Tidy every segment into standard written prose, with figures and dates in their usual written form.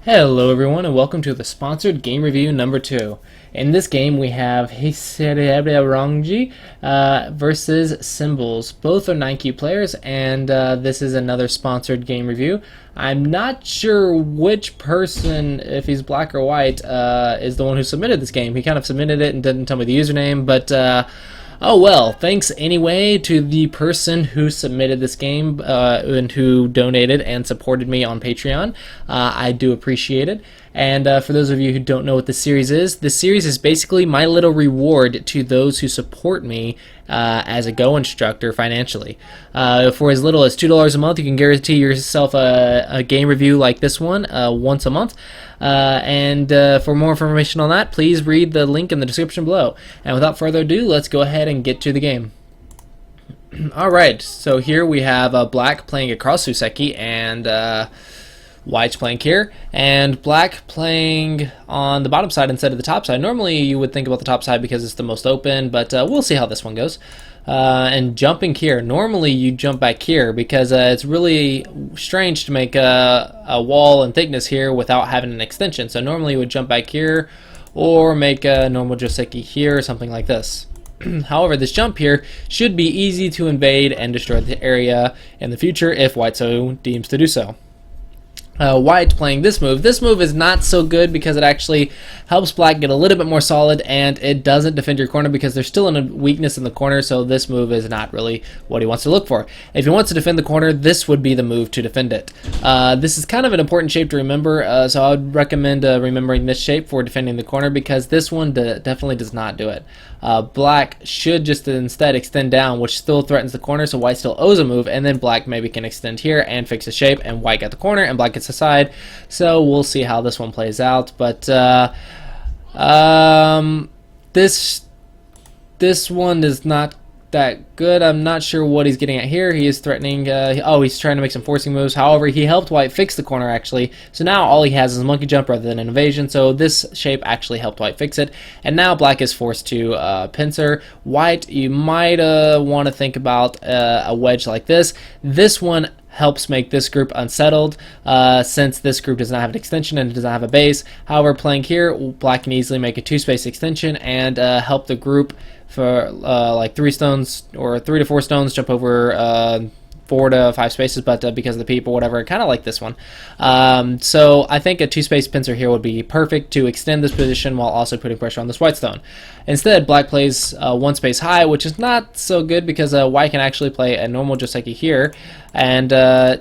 Hello everyone and welcome to the sponsored game review number 2. In this game we have Hsieh versus Symbols. Both are 9Q players and this is another sponsored game review. I'm not sure which person, if he's black or white, is the one who submitted this game. He kind of submitted it and didn't tell me the username, but oh well, thanks anyway to the person who submitted this game and who donated and supported me on Patreon. I do appreciate it. And for those of you who don't know what this series is basically my little reward to those who support me as a Go instructor financially. For as little as $2 a month, you can guarantee yourself a game review like this one once a month. And for more information on that, please read the link in the description below. And without further ado, let's go ahead and get to the game. Alright, so here we have black playing across Hsieh and white's playing here, and black playing on the bottom side instead of the top side. Normally you would think about the top side because it's the most open, but we'll see how this one goes. And jumping here, normally you jump back here because it's really strange to make a wall and thickness here without having an extension. So normally you would jump back here or make a normal Hsieh here or something like this. However, this jump here should be easy to invade and destroy the area in the future if white so deems to do so. White playing this move. This move is not so good because it actually helps black get a little bit more solid, and it doesn't defend your corner because there's still a weakness in the corner, so this move is not really what he wants to look for. If he wants to defend the corner, this would be the move to defend it. This is kind of an important shape to remember, so I would recommend remembering this shape for defending the corner because this one definitely does not do it. Black should just instead extend down, which still threatens the corner, so white still owes a move, and then black maybe can extend here and fix the shape, and white got the corner, and black gets the side. So we'll see how this one plays out, but this one is not that good. I'm not sure what he's getting at here. He is threatening, he's trying to make some forcing moves. However, he helped white fix the corner actually, so now all he has is a monkey jump rather than an invasion, so this shape actually helped white fix it, and now black is forced to pincer. White, you might want to think about a wedge like this. This one helps make this group unsettled since this group does not have an extension and it does not have a base. However, playing here, black can easily make a 2-space extension and help the group for like 3 stones or 3 to 4 stones jump over 4 to 5 spaces, but because of the peep or whatever, kind of like this one. So I think a 2-space pincer here would be perfect to extend this position while also putting pressure on this white stone. Instead, black plays 1 space high, which is not so good because white can actually play a normal Hsieh here and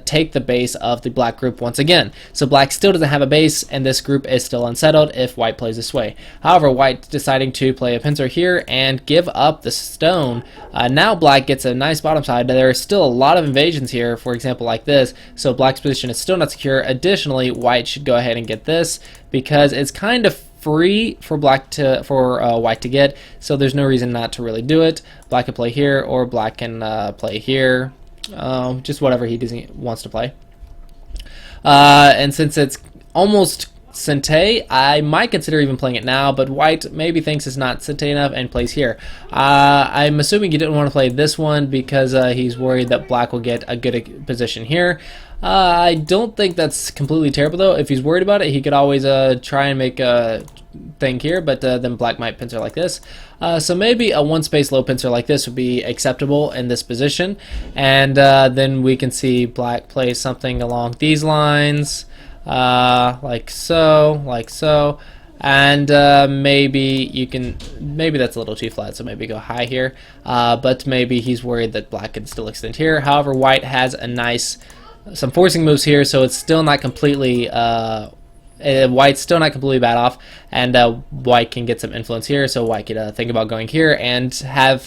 take the base of the black group once again. So black still doesn't have a base, and this group is still unsettled if white plays this way. However, white deciding to play a pincer here and give up the stone. Now black gets a nice bottom side. There are still a lot of invasions here, for example like this, so black's position is still not secure. Additionally, white should go ahead and get this because it's kind of free for white to get, so there's no reason not to really do it. Black can play here, or black can play here, just whatever he wants to play. And since it's almost Cente, I might consider even playing it now, but white maybe thinks it's not Cente enough and plays here. I'm assuming he didn't want to play this one because he's worried that black will get a good position here. I don't think that's completely terrible though. If he's worried about it, he could always try and make a thing here, but then black might pincer like this. So maybe a 1-space low pincer like this would be acceptable in this position, and then we can see black play something along these lines, like so, and maybe that's a little too flat, so maybe go high here, but maybe he's worried that black can still extend here. However, white has some forcing moves here, so it's still not completely white's still not completely bad off, and white can get some influence here, so white could think about going here and have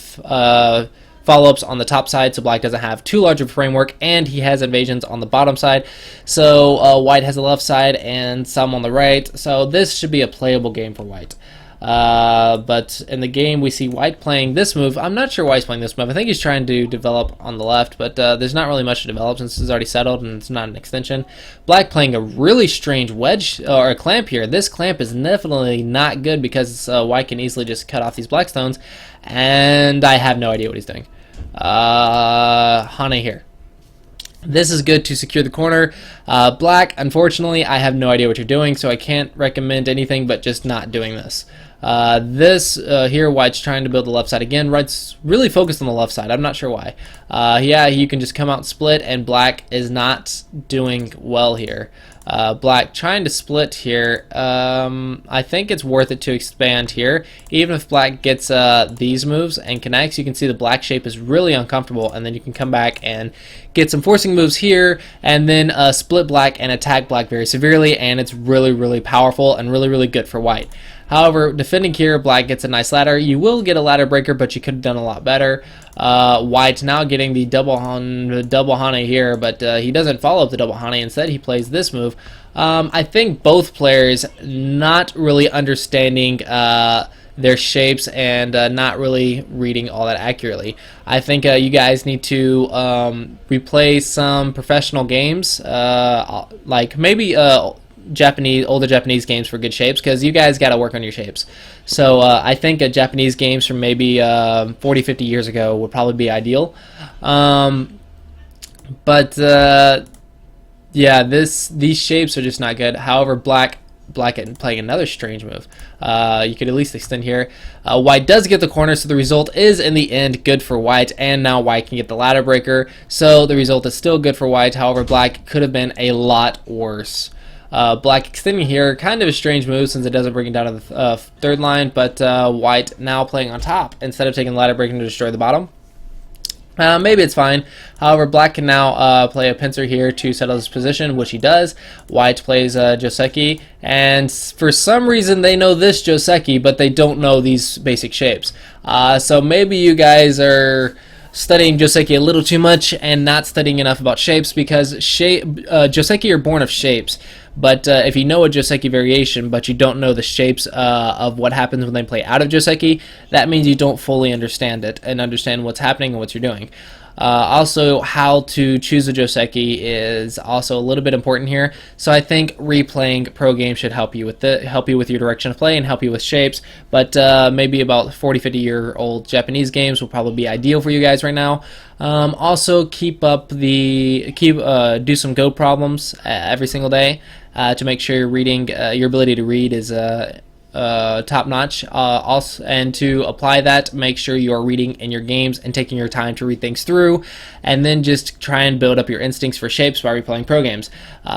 follow-ups on the top side, so black doesn't have too large of a framework, and he has invasions on the bottom side, so white has the left side and some on the right, so this should be a playable game for white. But in the game we see white playing this move. I'm not sure why he's playing this move. I think he's trying to develop on the left, but there's not really much to develop since it's already settled and it's not an extension. Black playing a really strange wedge or a clamp here. This clamp is definitely not good because white can easily just cut off these black stones, and I have no idea what he's doing. Hsieh here. This is good to secure the corner. Black, unfortunately, I have no idea what you're doing, so I can't recommend anything but just not doing this. Here, White's trying to build the left side again. White's really focused on the left side. I'm not sure why. Yeah, you can just come out and split, and Black is not doing well here. Black trying to split here. I think it's worth it to expand here. Even if Black gets these moves and connects, you can see the Black shape is really uncomfortable, and then you can come back and get some forcing moves here, and then split Black and attack Black very severely, and it's really, really powerful and really, really good for White. However, defending here, Black gets a nice ladder. You will get a ladder breaker, but you could have done a lot better. White's now getting the double Hane here, but he doesn't follow up the double Hane. Instead, he plays this move. I think both players not really understanding their shapes and not really reading all that accurately. I think you guys need to replay some professional games, like maybe older Japanese games for good shapes, because you guys got to work on your shapes. So I think Japanese games from maybe 40, 50 years ago would probably be ideal. Yeah, these shapes are just not good. However, Black playing another strange move. You could at least extend here. White does get the corner, so the result is in the end good for White, and now White can get the ladder breaker, so the result is still good for White. However, Black could have been a lot worse. Black extending here, kind of a strange move since it doesn't bring it down to the third line, but White now playing on top instead of taking the ladder breaker to destroy the bottom. Maybe it's fine. However, Black can now play a pincer here to settle his position, which he does. White plays Joseki, and for some reason they know this Joseki, but they don't know these basic shapes. So maybe you guys are studying Joseki a little too much and not studying enough about shapes, because Joseki are born of shapes. But if you know a Joseki variation, but you don't know the shapes of what happens when they play out of Joseki, that means you don't fully understand it and understand what's happening and what you're doing. Also, how to choose a Joseki is also a little bit important here. So I think replaying pro games should help you with your direction of play and help you with shapes. But maybe about 40-50-year-old Japanese games will probably be ideal for you guys right now. Also, do some Go problems every single day to make sure your ability to read is top notch. Also, and to apply that, make sure you are reading in your games and taking your time to read things through, and then just try and build up your instincts for shapes by replaying pro games.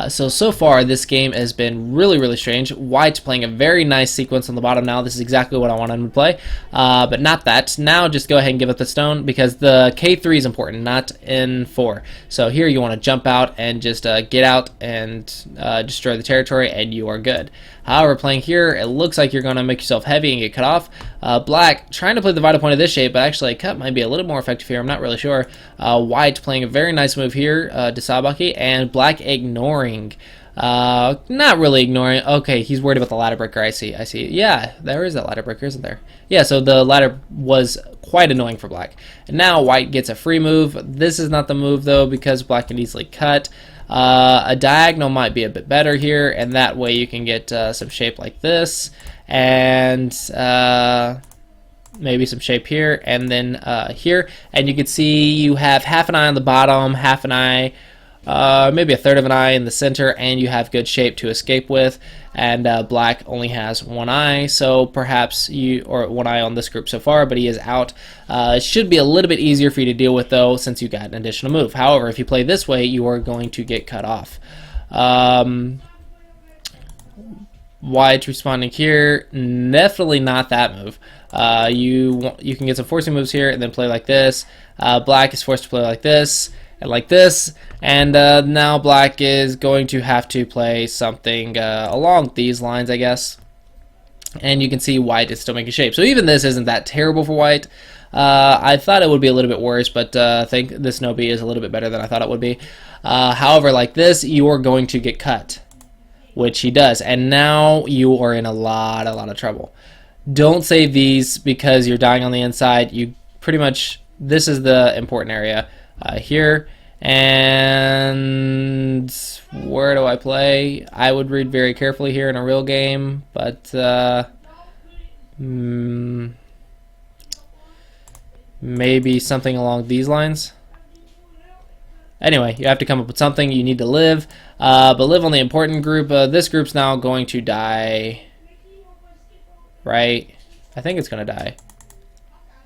So far this game has been really, really strange. White's playing a very nice sequence on the bottom now. This is exactly what I wanted him to play, but not that. Now just go ahead and give up the stone, because the K3 is important, not N4. So here you want to jump out and just get out and destroy the territory, and you are good. However, playing here, it looks like you're going to make yourself heavy and get cut off. Black trying to play the vital point of this shape, but actually a cut might be a little more effective here. I'm not really sure. White playing a very nice move here to Sabaki, and Black ignoring. Not really ignoring. Okay, he's worried about the ladder breaker. I see. Yeah, there is that ladder breaker, isn't there? Yeah, so the ladder was quite annoying for Black. And now White gets a free move. This is not the move, though, because Black can easily cut. A diagonal might be a bit better here, and that way you can get some shape like this, and maybe some shape here, and then here, and you can see you have half an eye on the bottom, half an eye, maybe a third of an eye in the center, and you have good shape to escape with. And Black only has one eye, so perhaps one eye on this group so far, but he is out. It should be a little bit easier for you to deal with, though, since you got an additional move. However, if you play this way, you are going to get cut off. White responding here, definitely not that move. You can get some forcing moves here and then play like this. Black is forced to play like this and like this, and now Black is going to have to play something along these lines, I guess. And you can see White is still making shape. So even this isn't that terrible for White. I thought it would be a little bit worse, but I think this no-B is a little bit better than I thought it would be. However, like this, you are going to get cut, which he does, and now you are in a lot of trouble. Don't save these because you're dying on the inside. You pretty much, this is the important area here. And where do I play? I would read very carefully here in a real game, but maybe something along these lines. Anyway, you have to come up with something. You need to live, but live on the important group. This group's now going to die, right? I think it's going to die.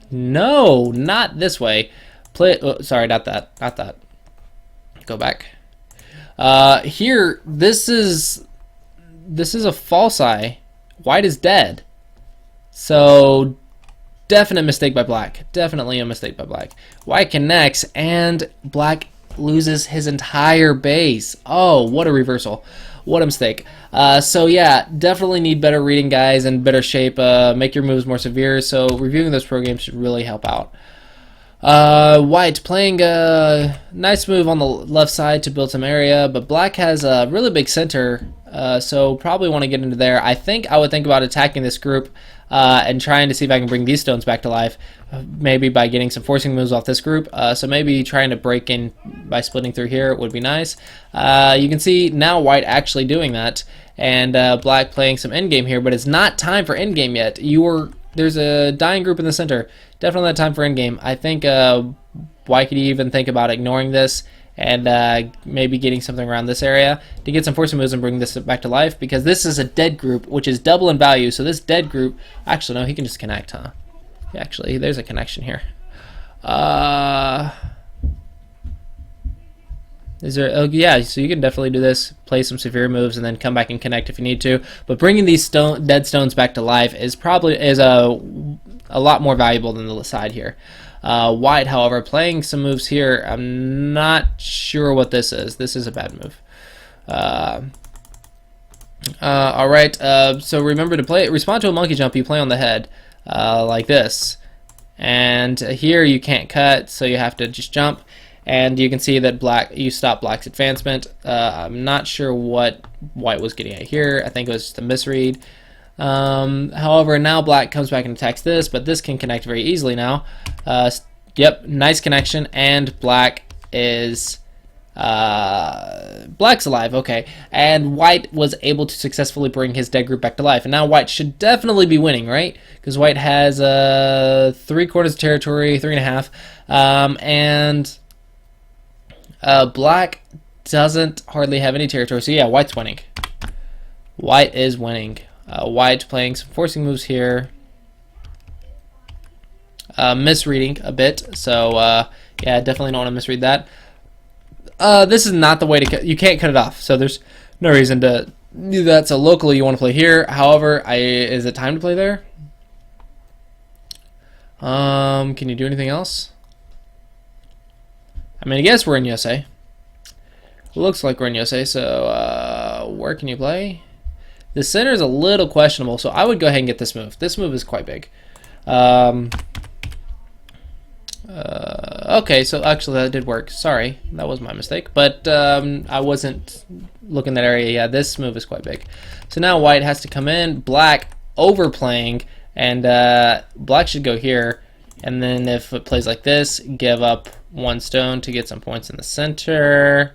No, not this way. Play. Oh, sorry, not that. Not that. Go back. Here, this is a false eye. White is dead. So, definite mistake by black. Definitely a mistake by black. White connects, and black loses his entire base. Oh, what a reversal. What a mistake. So yeah, definitely need better reading, guys, and better shape. Make your moves more severe. So reviewing those pro games should really help out. White playing a nice move on the left side to build some area, but black has a really big center, so probably want to get into there. I think I would think about attacking this group and trying to see if I can bring these stones back to life, maybe by getting some forcing moves off this group. So maybe trying to break in by splitting through here would be nice. You can see now white actually doing that, and black playing some endgame here, but it's not time for endgame yet. There's a dying group in the center. Definitely not time for endgame. I think white could even think about ignoring this and maybe getting something around this area to get some forcing moves and bring this back to life, because this is a dead group, which is double in value. So this dead group, actually no, he can just connect, huh? Yeah, actually, there's a connection here. Is there? Oh, yeah. So you can definitely do this, play some severe moves, and then come back and connect if you need to. But bringing these dead stones back to life is a lot more valuable than the side here. White, however, playing some moves here. I'm not sure what this is. This is a bad move. All right. So remember to respond to a monkey jump. You play on the head, like this, and here you can't cut, so you have to just jump. And you can see that you stop black's advancement. I'm not sure what white was getting at here. I think it was just a misread. However, now black comes back and attacks this, but this can connect very easily now. Yep, nice connection, and black is black's alive. Okay, and white was able to successfully bring his dead group back to life, and now white should definitely be winning, right? Because white has 3/4 of territory, 3.5, and black doesn't hardly have any territory. So yeah, white's winning. White is winning. White playing some forcing moves here. Misreading a bit. So yeah, definitely don't want to misread that. This is not the way to cut. You can't cut it off. So there's no reason to do that. So locally you want to play here. However, is it time to play there? Can you do anything else? I mean, I guess we're in Hsieh. Looks like we're in Hsieh, so where can you play? The center is a little questionable, so I would go ahead and get this move. This move is quite big. Okay, so actually that did work. Sorry, that was my mistake. But I wasn't looking that area. Yeah, this move is quite big. So now white has to come in. Black overplaying, and black should go here. And then if it plays like this, give up 1 stone to get some points in the center.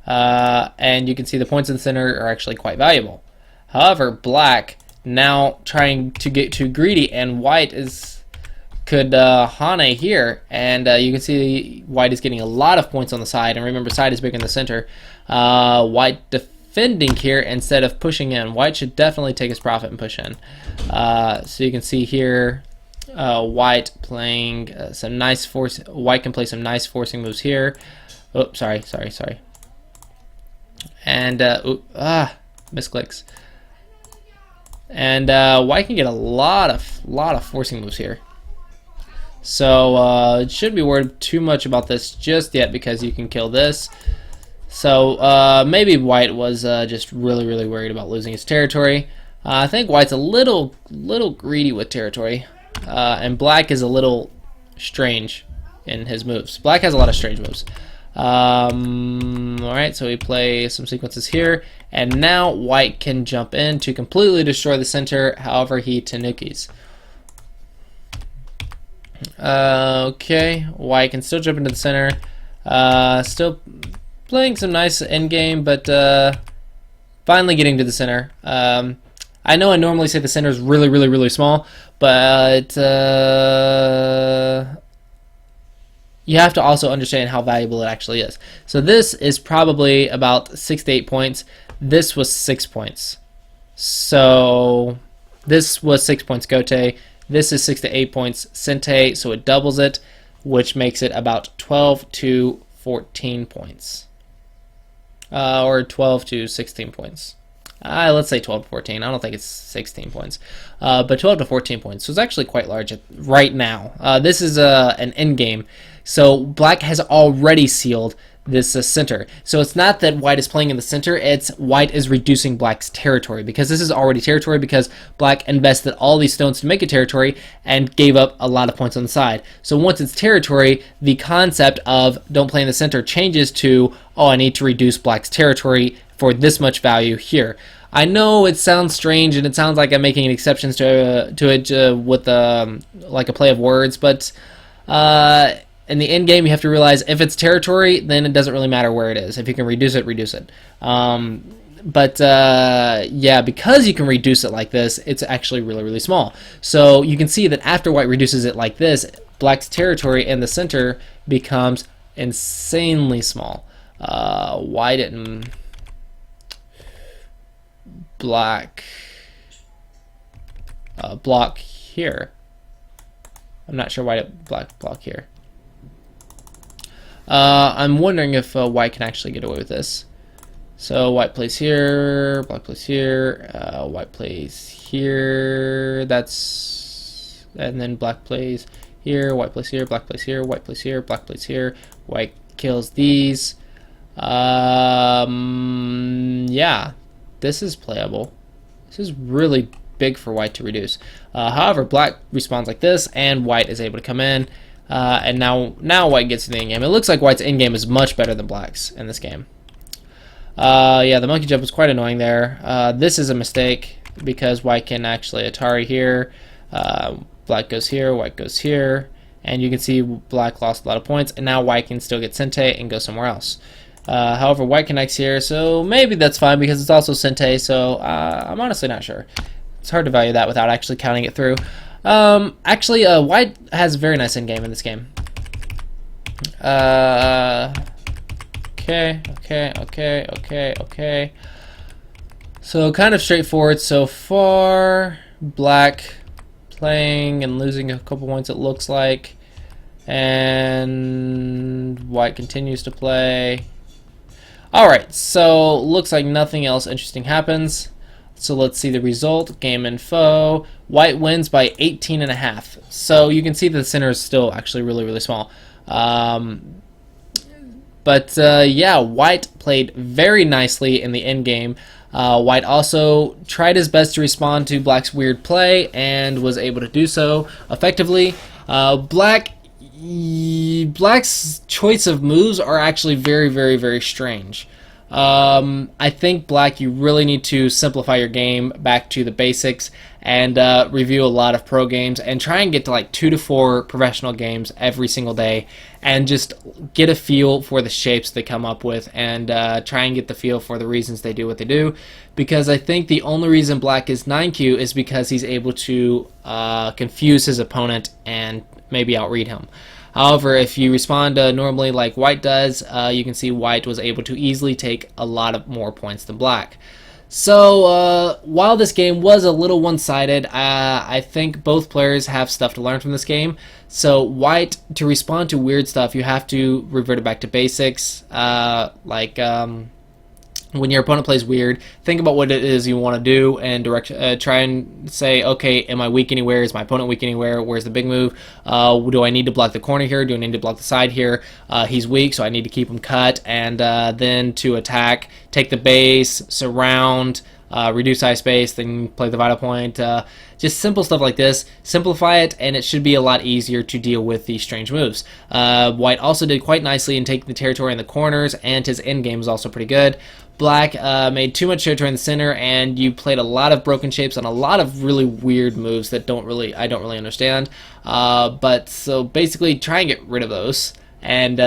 And you can see the points in the center are actually quite valuable. However, black now trying to get too greedy, and white could Hane here, and you can see white is getting a lot of points on the side, and remember, side is bigger than the center. White defending here instead of pushing in. White should definitely take his profit and push in. So you can see here, white playing some nice force. White can play some nice forcing moves here. Oh, sorry. And misclicks. And white can get a lot of forcing moves here. So it shouldn't be worried too much about this just yet, because you can kill this. So maybe white was just really worried about losing his territory. I think white's a little greedy with territory, and black is a little strange in his moves. Black has a lot of strange moves. Alright, so we play some sequences here, and now white can jump in to completely destroy the center. However, he tanukis. Okay, white can still jump into the center. Still playing some nice endgame, but finally getting to the center. I know I normally say the center is really, really small, but you have to also understand how valuable it actually is. So this is probably about 6 to 8 points. This was 6 points. So this was 6 points Gote. This is 6 to 8 points Sente, so it doubles it, which makes it about 12 to 14 points. Or 12 to 16 points. Let's say 12 to 14. I don't think it's 16 points. But 12 to 14 points. So it's actually quite large right now. This is an end game. So black has already sealed this center. So it's not that white is playing in the center, it's white is reducing black's territory, because this is already territory, because black invested all these stones to make a territory and gave up a lot of points on the side. So once it's territory, the concept of don't play in the center changes to, oh, I need to reduce black's territory for this much value here. I know it sounds strange and it sounds like I'm making exceptions to it with like a play of words, but in the end game, you have to realize if it's territory, then it doesn't really matter where it is. If you can reduce it, reduce it. Yeah, because you can reduce it like this, it's actually really, really small. So you can see that after white reduces it like this, black's territory in the center becomes insanely small. Why didn't black block here? I'm not sure why did black block here. I'm wondering if white can actually get away with this. So white plays here, black plays here, white plays here, and then black plays here, white plays here, black plays here, white plays here, black plays here, white kills these. Yeah, this is playable. This is really big for white to reduce. However, black responds like this, and white is able to come in. And now white gets in the endgame. It looks like white's endgame is much better than black's in this game. Yeah, the monkey jump was quite annoying there. This is a mistake because white can actually Atari here. Black goes here, white goes here. And you can see black lost a lot of points. And now white can still get Sente and go somewhere else. However, white connects here, so maybe that's fine because it's also Sente. So I'm honestly not sure. It's hard to value that without actually counting it through. Actually, white has a very nice end game in this game. Okay. So kind of straightforward so far. Black playing and losing a couple points, it looks like. And white continues to play. Alright, so looks like nothing else interesting happens. So let's see the result. Game info. White wins by 18.5. So you can see the center is still actually really, really small. Yeah, white played very nicely in the end game. White also tried his best to respond to black's weird play and was able to do so effectively. Black's choice of moves are actually very, very, very strange. I think black, you really need to simplify your game back to the basics and review a lot of pro games and try and get to like 2 to 4 professional games every single day and just get a feel for the shapes they come up with and try and get the feel for the reasons they do what they do, because I think the only reason black is 9Q is because he's able to confuse his opponent and maybe outread him. However, if you respond normally like white does, you can see white was able to easily take a lot of more points than black. So while this game was a little one-sided, I think both players have stuff to learn from this game. So white, to respond to weird stuff, you have to revert it back to basics, when your opponent plays weird, think about what it is you want to do and try and say, okay, am I weak anywhere? Is my opponent weak anywhere? Where's the big move? Do I need to block the corner here? Do I need to block the side here? He's weak, so I need to keep him cut. And then to attack, take the base, surround, reduce eye space, then play the vital point. Just simple stuff like this. Simplify it, and it should be a lot easier to deal with these strange moves. White also did quite nicely in taking the territory in the corners, and his end game is also pretty good. Black made too much territory in the center, and you played a lot of broken shapes and a lot of really weird moves that I don't really understand. But so basically, try and get rid of those and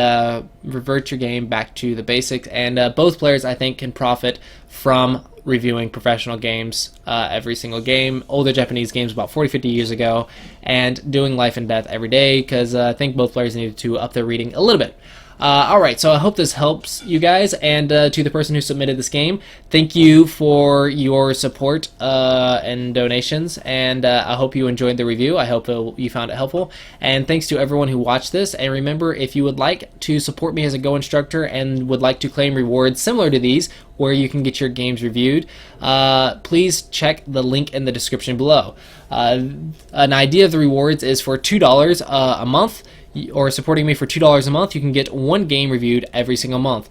revert your game back to the basics. And both players, I think, can profit from reviewing professional games every single game, older Japanese games about 40-50 years ago, and doing life and death every day, because I think both players needed to up their reading a little bit. Alright, so I hope this helps you guys, and to the person who submitted this game, thank you for your support and donations, and I hope you enjoyed the review. I hope you found it helpful, and thanks to everyone who watched this. And remember, if you would like to support me as a Go instructor and would like to claim rewards similar to these, where you can get your games reviewed, please check the link in the description below. An idea of the rewards is for $2 a month, or supporting me for $2 a month, you can get one game reviewed every single month.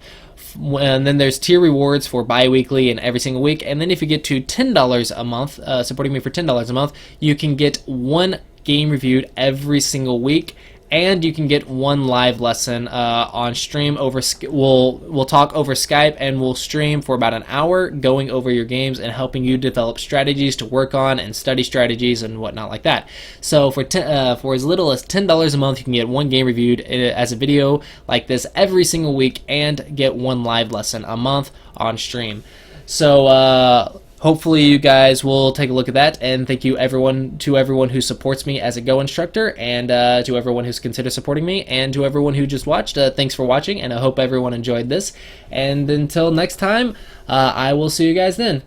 And then there's tier rewards for bi-weekly and every single week. And then if you get to $10 a month, supporting me for $10 a month, you can get one game reviewed every single week. And you can get one live lesson on stream over. We'll talk over Skype, and we'll stream for about an hour, going over your games and helping you develop strategies to work on and study strategies and whatnot like that. So for as little as $10 a month, you can get one game reviewed as a video like this every single week, and get one live lesson a month on stream. So hopefully you guys will take a look at that, and thank you to everyone who supports me as a Go instructor, and to everyone who's considered supporting me, and to everyone who just watched. Thanks for watching, and I hope everyone enjoyed this. And until next time, I will see you guys then.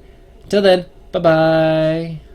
Till then, bye-bye.